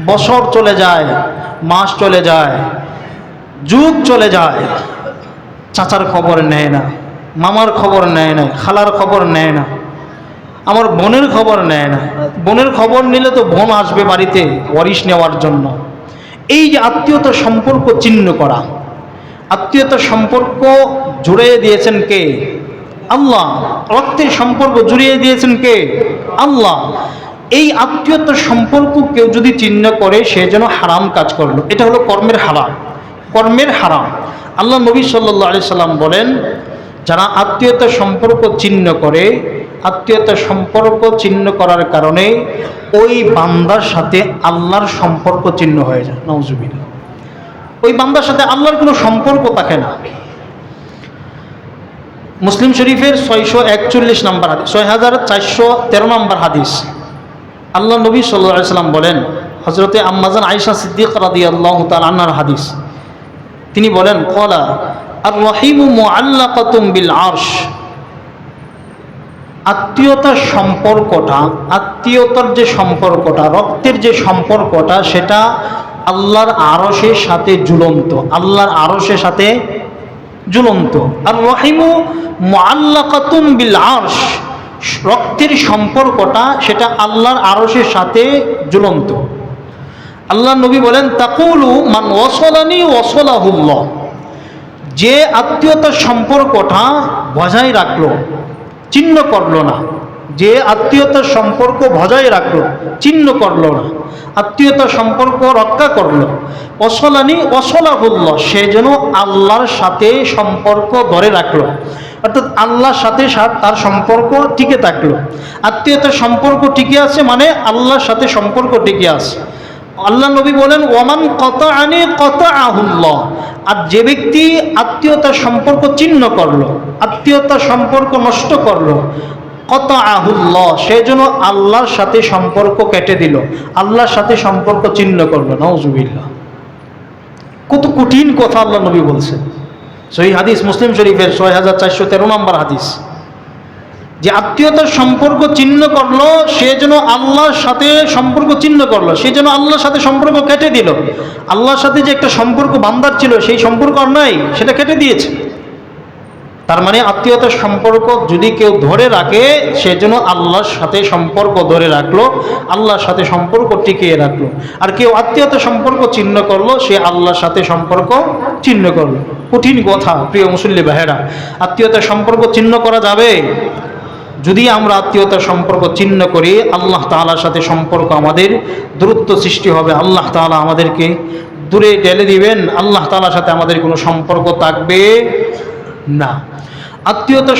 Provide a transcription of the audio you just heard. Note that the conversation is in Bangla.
বছর চলে যায়, মাস চলে যায়, যুগ চলে যায়, চাচার খবর নেয় না, মামার খবর নেয় না, খালার খবর নেয় না, আমার বোনের খবর নেয় না। বোনের খবর নিলে তো বোন আসবে বাড়িতে ওয়ারিশ নেওয়ার জন্য। এই যে আত্মীয়তার সম্পর্ক ছিন্ন করা, আত্মীয়তার সম্পর্ক জুড়িয়ে দিয়েছেন কে? আল্লাহ। রক্তের সম্পর্ক জুড়িয়ে দিয়েছেন কে? আল্লাহ। এই আত্মীয়তার সম্পর্ক কেউ যদি ছিন্ন করে সে যেন হারাম কাজ করলো। এটা হলো কর্মের হারাম, কর্মের হারাম। আল্লাহ নবী সাল্লাল্লাহু আলাইহি সাল্লাম বলেন, যারা আত্মীয়তার সম্পর্ক ছিন্ন করে, আত্মীয়তার সম্পর্ক ছিন্ন করার কারণে ওই বান্দার সাথে আল্লাহর সম্পর্ক ছিন্ন হয়ে যায়। নাউজুবিল্লাহ। ওই বান্দার সাথে আল্লাহর কোনো সম্পর্ক থাকে না। মুসলিম শরীফের 641 নম্বর হাদিস, 6413 নম্বর হাদিস, আল্লাহ নবী সাল্লাল্লাহু আলাইহি সাল্লাম বলেন, হযরতে আম্মাজান আয়েশা সিদ্দিকা রাদিয়াল্লাহু তাআলা আনহার হাদিস, তিনি বলেন, ক্বালা আর রহিমু মুআল্লাকাতুম বিল আরশ। আত্মীয়তার সম্পর্কটা, আত্মীয়তার যে সম্পর্কটা, রক্তের যে সম্পর্কটা, সেটা আল্লাহর আরশের সাথে ঝুলন্ত, আল্লাহর আরশের সাথে ঝুলন্ত। আর রহিমু মুআল্লাকাতুম বিল আরশ, রক্তের সম্পর্কটা সেটা আল্লাহর আরশের সাথে ঝুলন্ত। আল্লাহ নবী বলেন, তাকুলু মান ওয়াসালানি ওয়াসালাহুল্লাহ। যে আত্মীয়তার সম্পর্কটা বজায় রাখলো, ছিন্ন করলো না, যে আত্মীয়তার সম্পর্ক বজায় রাখলো, ছিন্ন করলো না, আত্মীয়তার সম্পর্ক রক্ষা করলো, ওয়াসালানি ওয়াসালাহুল্লাহ, সে যেন আল্লাহর সাথে সম্পর্ক ধরে রাখলো, অর্থাৎ আল্লাহর সাথে তার সম্পর্ক টিকে থাকলো। আত্মীয়তার সম্পর্ক টিকে আছে মানে আল্লাহর সাথে সম্পর্ক টিকে আছে। আল্লাহ নবী বলেন, ওয়ামান কাতাআনি কাতাআহুল্লাহ। আর যে ব্যক্তি আত্মীয়তার সম্পর্ক ছিন্ন করলো, আত্মীয়তার সম্পর্ক নষ্ট করলো, কাতাআহুল্লাহ, সে যেন আল্লাহর সাথে সম্পর্ক কেটে দিল, আল্লাহর সাথে সম্পর্ক ছিন্ন করলো। নাউজুবিল্লাহ। কত কঠিন কথা আল্লাহ নবী বলছেন। সহিহ হাদিস, মুসলিম শরীফের 6413 নম্বর হাদিস, যে আত্মীয়তার সম্পর্ক ছিন্ন করলো সে যেন আল্লাহর সাথে সম্পর্ক ছিন্ন করলো, সে যেন আল্লাহর সাথে সম্পর্ক কেটে দিল। আল্লাহর সাথে যে একটা সম্পর্ক বান্দার ছিল, সেই সম্পর্ক আর নাই, সেটা কেটে দিয়েছে। তার মানে আত্মীয়তার সম্পর্ক যদি কেউ ধরে রাখে, সে যেন আল্লাহর সাথে সম্পর্ক ধরে রাখলো, আল্লাহর সাথে সম্পর্ক টিকিয়ে রাখলো। আর কেউ আত্মীয়তার সম্পর্ক ছিন্ন করলো, সে আল্লাহর সাথে সম্পর্ক ছিন্ন করলো। কঠিন কথা প্রিয় মুসল্লি ভাইয়েরা। আত্মীয়তার সম্পর্ক ছিন্ন করা যাবে? যদি আমরা আত্মীয়তার সম্পর্ক ছিন্ন করি, আল্লাহ তাআলার সাথে সম্পর্ক আমাদের দূরত্ব সৃষ্টি হবে, আল্লাহ তাআলা আমাদেরকে দূরে ঠেলে দিবেন, আল্লাহ তাআলার সাথে আমাদের কোনো সম্পর্ক থাকবে না। আত্মীয়তার